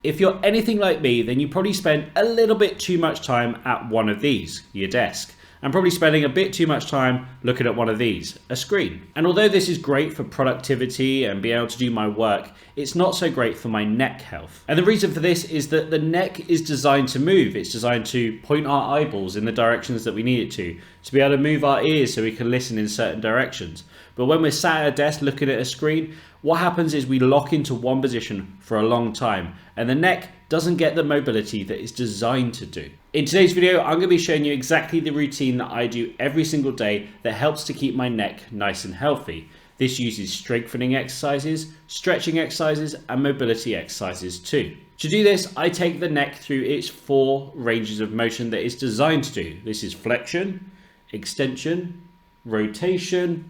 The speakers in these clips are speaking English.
If you're anything like me, then you probably spend a little bit too much time at one of these, your desk, and probably spending a bit too much time looking at one of these, a screen. And although this is great for productivity and being able to do my work, it's not so great for my neck health. And the reason for this is that the neck is designed to move. It's designed to point our eyeballs in the directions that we need it to be able to move our ears so we can listen in certain directions. But when we're sat at a desk looking at a screen, what happens is we lock into one position for a long time, and the neck doesn't get the mobility that it's designed to do. In today's video, I'm going to be showing you exactly the routine that I do every single day that helps to keep my neck nice and healthy. This uses strengthening exercises, stretching exercises, and mobility exercises too. To do this, I take the neck through its 4 ranges of motion that it's designed to do. This is flexion, extension, rotation,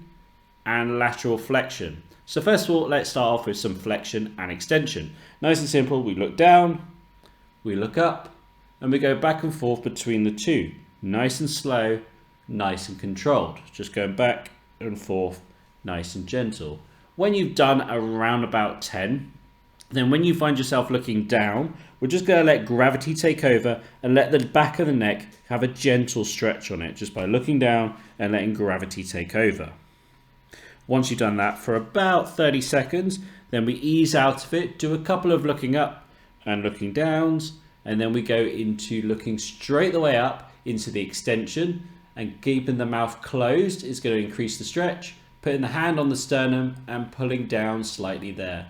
and lateral flexion. So first of all, let's start off with some flexion and extension. Nice and simple, we look down, we look up, and we go back and forth between the two. Nice and slow, nice and controlled. Just going back and forth, nice and gentle. When you've done around about 10, then when you find yourself looking down, we're just going to let gravity take over and let the back of the neck have a gentle stretch on it, just by looking down and letting gravity take over. Once you've done that for about 30 seconds, then we ease out of it, do a couple of looking up and looking downs, and then we go into looking straight the way up into the extension, and keeping the mouth closed is going to increase the stretch, putting the hand on the sternum and pulling down slightly there.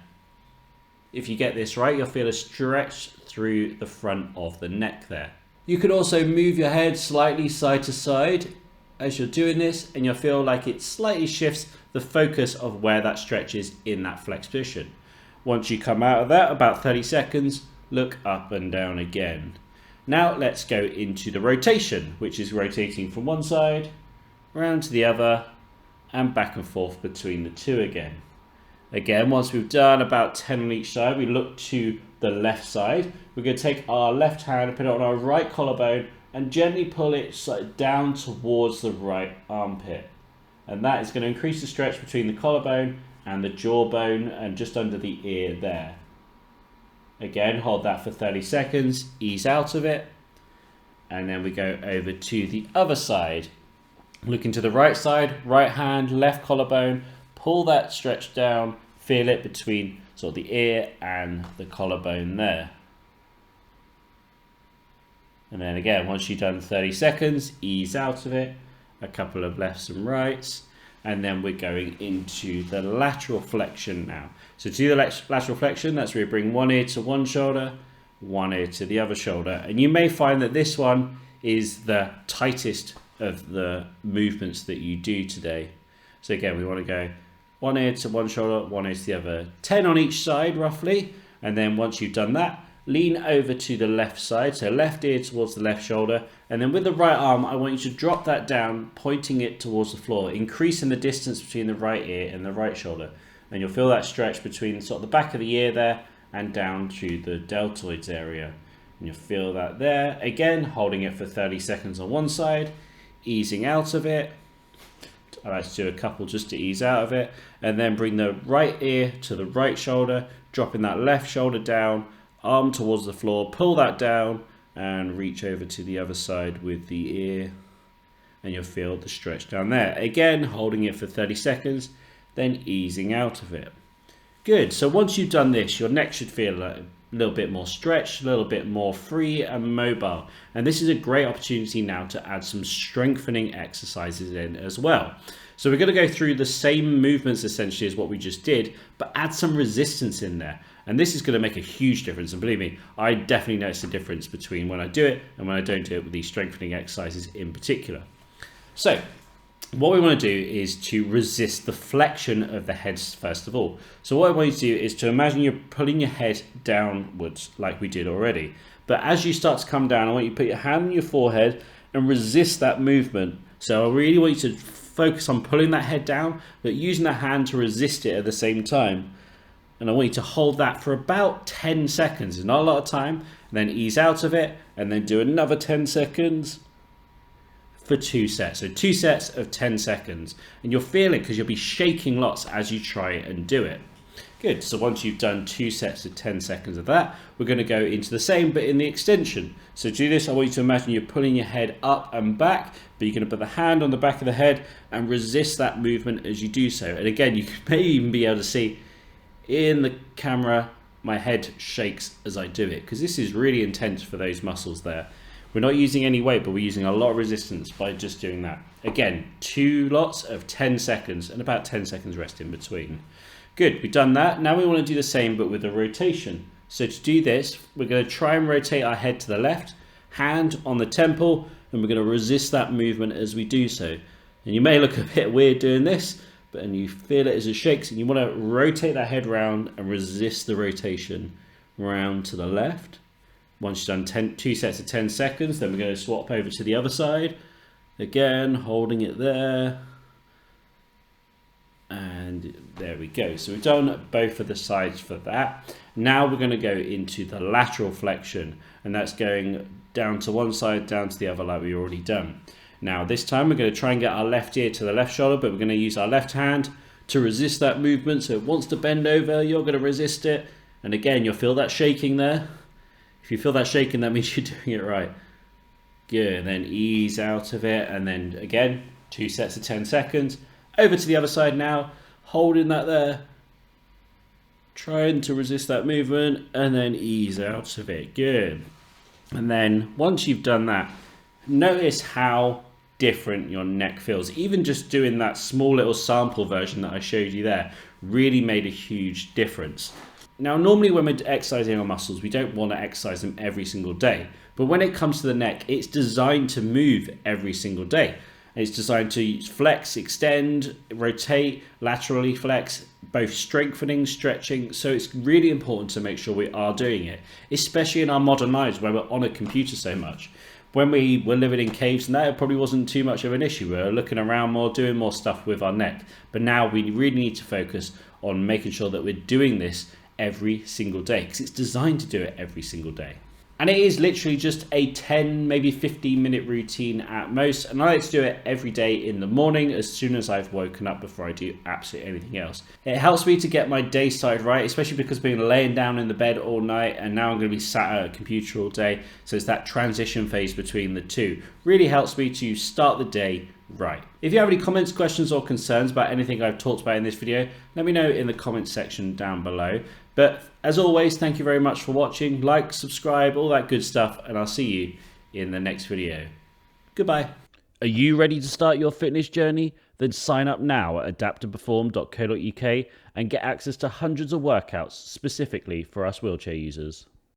If you get this right, you'll feel a stretch through the front of the neck there. You could also move your head slightly side to side as you're doing this, and you'll feel like it slightly shifts the focus of where that stretch is in that flex position. Once you come out of that, about 30 seconds, look up and down again. Now let's go into the rotation, which is rotating from one side, round to the other, and back and forth between the two again. Again, once we've done about 10 on each side, we look to the left side. We're going to take our left hand and put it on our right collarbone and gently pull it down towards the right armpit. And that is going to increase the stretch between the collarbone and the jawbone and just under the ear there. Again, hold that for 30 seconds, ease out of it, and then we go over to the other side. Looking to the right side, right hand, left collarbone, pull that stretch down, feel it between sort of the ear and the collarbone there. And then again, once you've done 30 seconds, ease out of it, a couple of lefts and rights, and then we're going into the lateral flexion now. So to do the lateral flexion, that's where you bring one ear to one shoulder, one ear to the other shoulder. And you may find that this one is the tightest of the movements that you do today. So again, we want to go one ear to one shoulder, one ear to the other, 10 on each side roughly. And then once you've done that, lean over to the left side, so left ear towards the left shoulder, and then with the right arm, I want you to drop that down, pointing it towards the floor, increasing the distance between the right ear and the right shoulder. And you'll feel that stretch between sort of the back of the ear there and down to the deltoids area. And you'll feel that there. Again, holding it for 30 seconds on one side, easing out of it. I like to do a couple just to ease out of it. And then bring the right ear to the right shoulder, dropping that left shoulder down, arm towards the floor, pull that down and reach over to the other side with the ear, and you'll feel the stretch down there. Again, holding it for 30 seconds, then easing out of it. Good, so once you've done this, your neck should feel a little bit more stretched, a little bit more free and mobile. And this is a great opportunity now to add some strengthening exercises in as well. So we're going to go through the same movements essentially as what we just did, but add some resistance in there. And this is going to make a huge difference. And believe me, I definitely notice the difference between when I do it and when I don't do it with these strengthening exercises in particular. So what we want to do is to resist the flexion of the head first of all. So what I want you to do is to imagine you're pulling your head downwards like we did already. But as you start to come down, I want you to put your hand on your forehead and resist that movement. So I really want you to focus on pulling that head down, but using the hand to resist it at the same time. And I want you to hold that for about 10 seconds. It's not a lot of time. And then ease out of it and then do another 10 seconds for 2 sets. So 2 sets of 10 seconds. And you'll feel it because you'll be shaking lots as you try and do it. Good, so once you've done 2 sets of 10 seconds of that, we're going to go into the same but in the extension. So to do this, I want you to imagine you're pulling your head up and back, but you're going to put the hand on the back of the head and resist that movement as you do so. And again, you may even be able to see in the camera, my head shakes as I do it, because this is really intense for those muscles there. We're not using any weight, but we're using a lot of resistance by just doing that. Again, 2 lots of 10 seconds and about 10 seconds rest in between. Good, we've done that. Now we want to do the same but with a rotation. So to do this, we're going to try and rotate our head to the left, hand on the temple, and we're going to resist that movement as we do so. And you may look a bit weird doing this, but and you feel it as it shakes, and you want to rotate that head round and resist the rotation round to the left. Once you've done 2 sets of 10 seconds, then we're going to swap over to the other side. Again, holding it there. And there we go. So we've done both of the sides for that. Now we're going to go into the lateral flexion, and that's going down to one side, down to the other like we've already done. Now this time we're going to try and get our left ear to the left shoulder, but we're going to use our left hand to resist that movement. So it wants to bend over, you're going to resist it. And again, you'll feel that shaking there. If you feel that shaking, that means you're doing it right. Good, then ease out of it, and then again, 2 sets of 10 seconds. Over to the other side now, holding that there, trying to resist that movement, and then ease out of it. Good. And then once you've done that, notice how different your neck feels. Even just doing that small little sample version that I showed you there really made a huge difference. Now, normally when we're exercising our muscles, we don't want to exercise them every single day. But when it comes to the neck, it's designed to move every single day. It's designed to flex, extend, rotate, laterally flex, both strengthening, stretching. So it's really important to make sure we are doing it, especially in our modern lives where we're on a computer so much. When we were living in caves and that, it probably wasn't too much of an issue. We were looking around more, doing more stuff with our neck. But now we really need to focus on making sure that we're doing this every single day, because it's designed to do it every single day. And it is literally just a 10, maybe 15-minute routine at most. And I like to do it every day in the morning as soon as I've woken up before I do absolutely anything else. It helps me to get my day started right, especially because I've been laying down in the bed all night and now I'm going to be sat at a computer all day. So it's that transition phase between the two. Really helps me to start the day right. If you have any comments, questions or concerns about anything I've talked about in this video, let me know in the comments section down below. But as always, thank you very much for watching. Like, subscribe, all that good stuff, and I'll see you in the next video. Goodbye. Are you ready to start your fitness journey? Then sign up now at adaptandperform.co.uk and get access to hundreds of workouts specifically for us wheelchair users.